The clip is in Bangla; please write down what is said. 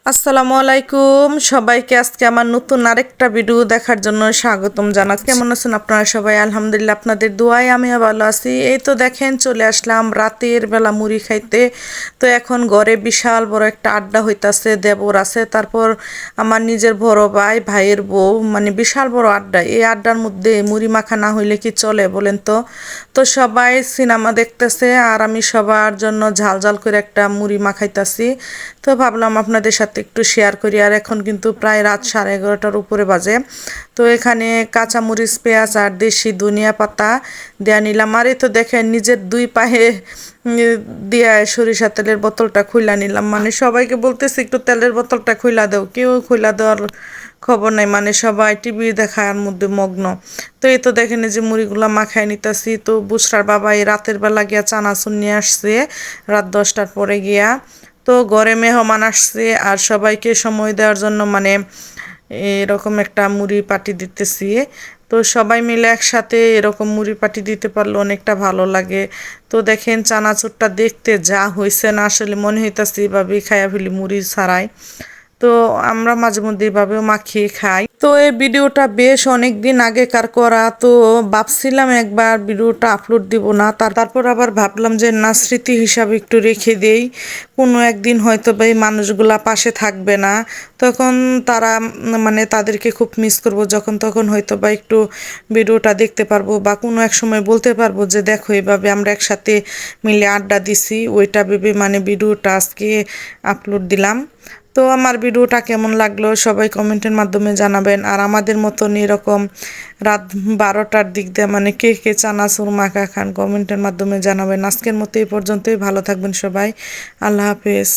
আসসালামু আলাইকুম সবাইকে আজকে আমার নতুন আরেকটা ভিডিও দেখার জন্য স্বাগতম জানাচ্ছি। কেমন আছেন আপনারা সবাই? আলহামদুলিল্লাহ, আপনাদের দোয়ায় আমিও ভালো আছি। এই তো দেখেন চলে আসলাম রাতের বেলা মুড়ি খাইতে। তো এখন ঘরে বিশাল বড় একটা আড্ডা হইতাছে, দেবর আছে, তারপর আমার নিজের বড় ভাইয়ের বউ, মানে বিশাল বড় আড্ডা। এই আড্ডার মধ্যে মুড়ি মাখা না হইলে কি চলে বলেন তো? তো সবাই সিনেমা দেখতেছে আর আমি সবার জন্য ঝাল ঝাল করে একটা মুড়ি মাখাইতাছি। তো ভাবলাম আপনাদের সাথে একটু শেয়ার করি। আর এখন কিন্তু প্রায় রাত 11:30টার উপরে বাজে। তো এখানে কাঁচামরিচ, পেঁয়াজ আর দেশি ধনিয়া পাতা দেয়া নিলাম। আর এই তো দেখেন নিজের দুই পায়ে দিয়া সরিষা তেলের বোতলটা খুইলা নিলাম। মানে সবাইকে বলতেছি একটু তেলের বোতলটা খুইলা দাও, কেউ খুইলা দেওয়ার খবর নাই, মানে সবাই টিভি দেখার মধ্যে মগ্ন। তো এই তো দেখেন এই যে মুড়িগুলা মাখায় নিতেছি। তো বুসরার বাবা এই রাতের বেলা গিয়া চানাচুর নিয়ে আসছে রাত 10টার পরে গিয়া। তো ঘরে মেহমান আসছে আর সবাইকে সময় দেওয়ার জন্য মানে এরকম একটা মুড়ি পাটি দিতেছি। তো সবাই মিলে একসাথে এরকম মুড়ি পাটি দিতে পারলে অনেকটা ভালো লাগে। তো দেখেন চানাচুরটা দেখতে যা হয়েছে না, আসলে মনে হইতাছে এভাবেই খাইয়া ফেলি মুড়ি ছাড়াই। তো আমরা মাঝে মধ্যে এভাবেও মাখিয়ে খাই। তো এই ভিডিওটা বেশ অনেক দিন আগেকার করা, তো ভাবছিলাম একবার ভিডিওটা আপলোড দিব না, তারপর আবার ভাবলাম যে না, স্মৃতি হিসাবে একটু রেখে দেই। কোনো একদিন হয়তো বা এই মানুষগুলা পাশে থাকবে না, তখন তারা মানে তাদেরকে খুব মিস করব, যখন তখন হয়তো বা একটু ভিডিওটা দেখতে পারবো বা কোনো এক সময় বলতে পারবো যে দেখো এভাবে আমরা একসাথে মিলে আড্ডা দিছি, ওইটা ভেবে মানে ভিডিওটা আজকে আপলোড দিলাম। তো আমার ভিডিওটা কেমন লাগলো সবাই কমেন্টের মাধ্যমে জানাবেন। আর আমাদের মতন এরকম রাত 12টার দিক দিয়ে মানে কে কে চানাচুর মাখা খান কমেন্টের মাধ্যমে জানাবেন। আজকের মতো এই পর্যন্তই, ভালো থাকবেন সবাই। আল্লাহ হাফেজ।